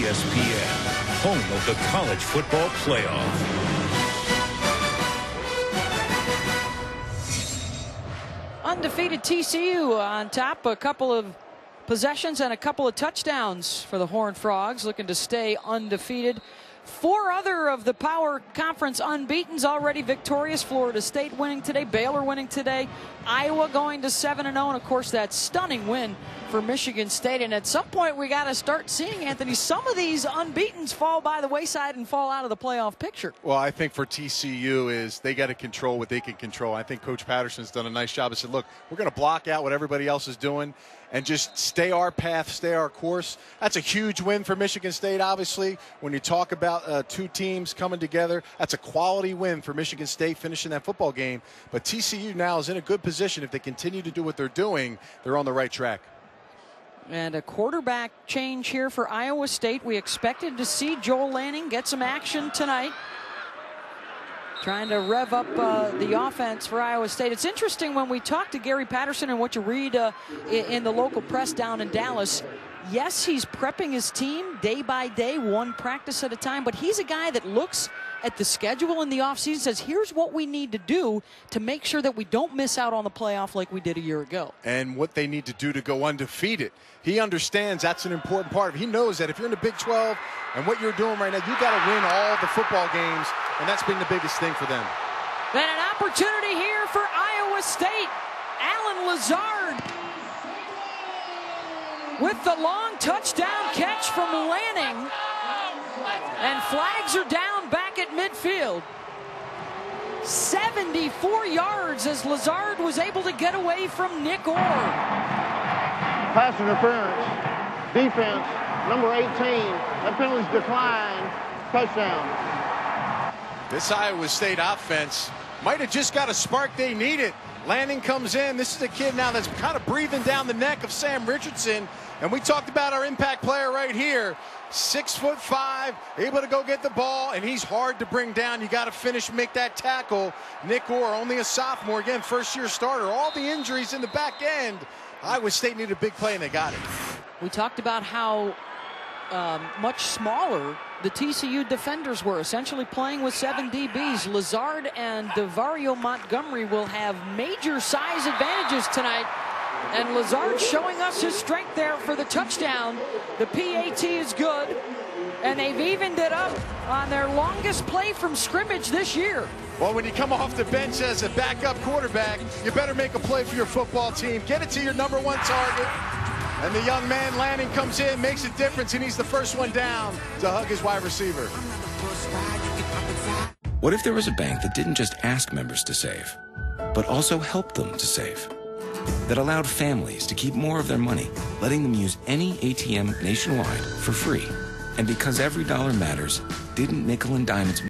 ESPN, home of the college football playoff. Undefeated TCU on top, a couple of possessions and a couple of touchdowns for the Horned Frogs, looking to stay undefeated. 4 other of the Power Conference unbeatens already victorious. Florida State winning today, Baylor winning today, Iowa going to 7-0, and of course that stunning win for Michigan State. And at some point we got to start seeing, Anthony, some of these unbeatens fall by the wayside and fall out of the playoff picture. Well, I think for TCU is they got to control what they can control. I think Coach Patterson's done a nice job. He said, look, we're going to block out what everybody else is doing and just stay our path, stay our course. That's a huge win for Michigan State, obviously. When you talk about 2 teams coming together, that's a quality win for Michigan State finishing that football game. But TCU now is in a good position. If they continue to do what they're doing, they're on the right track. And a quarterback change here for Iowa State. We expected to see Joel Lanning get some action tonight, trying to rev up the offense for Iowa State. It's interesting when we talk to Gary Patterson and what you read in the local press down in Dallas. Yes, he's prepping his team day by day, 1 practice at a time, but he's a guy that looks at the schedule in the offseason, says, here's what we need to do to make sure that we don't miss out on the playoff like we did a year ago. And what they need to do to go undefeated. He understands that's an important part of it. He knows that if you're in the Big 12 and what you're doing right now, you got to win all the football games, and that's been the biggest thing for them. Then an opportunity here for Iowa State. Allen Lazard with the long touchdown catch from Lanning. And flags are down back at midfield. 74 yards as Lazard was able to get away from Nick Orr. Pass interference, defense, number 18. That penalty's declined. Touchdown. This Iowa State offense might have just got a spark they needed. Lanning comes in. This is a kid now that's kind of breathing down the neck of Sam Richardson. And we talked about our impact player right here. 6'5", able to go get the ball, and he's hard to bring down. You got to finish, make that tackle. Nick Orr, only a sophomore, again, first-year starter. All the injuries in the back end. Iowa State needed a big play, and they got it. We talked about how much smaller the TCU defenders were, essentially playing with 7 DBs. Lazard and DeVario Montgomery will have major size advantages tonight. And Lazard showing us his strength there for the touchdown. The PAT is good. And they've evened it up on their longest play from scrimmage this year. Well, when you come off the bench as a backup quarterback, you better make a play for your football team. Get it to your number 1 target. And the young man, Lanning, comes in, makes a difference, and he's the first one down to hug his wide receiver. What if there was a bank that didn't just ask members to save, but also helped them to save? That allowed families to keep more of their money, letting them use any ATM nationwide for free. And because every dollar matters, didn't nickel and dime its